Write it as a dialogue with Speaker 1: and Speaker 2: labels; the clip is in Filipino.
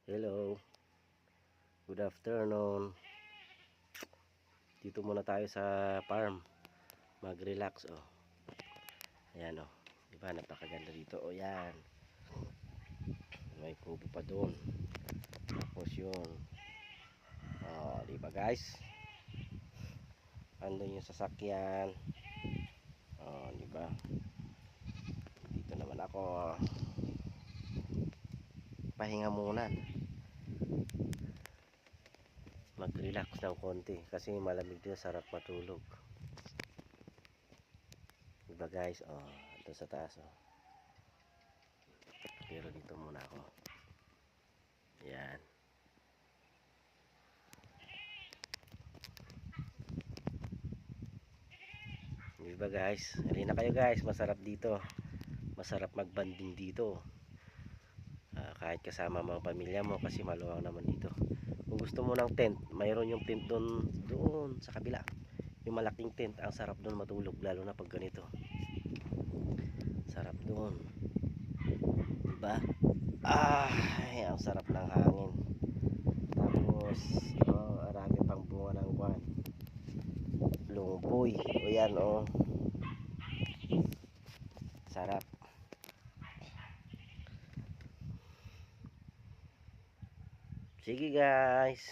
Speaker 1: Hello, good afternoon. Dito muna tayo sa farm. Mag-relax oh. Ayan oh. Diba napakaganda dito oh, yan. May kubo pa doon. Tapos yun. Oh, diba guys? Andun yung sasakyan. Oh, diba? Dito naman ako. Pahinga muna. Mag-relax ng konti kasi malamig din, sarap matulog. Diba guys? Oh, ito sa taas oh. Pero dito muna ako. Yan. Diba guys? Halina kayo guys, masarap dito. Masarap magbanding dito. Kahit kasama mga pamilya mo kasi maluwang naman dito. Kung gusto mo ng tent, mayroon yung tent doon sa kabila. Yung malaking tent, ang sarap doon matulog lalo na pag ganito. Sarap doon. Diba? Ang sarap ng hangin. Tapos, arami pang bunga ng kwan. Lungboy. O yan, oh. Sarap. Sige guys.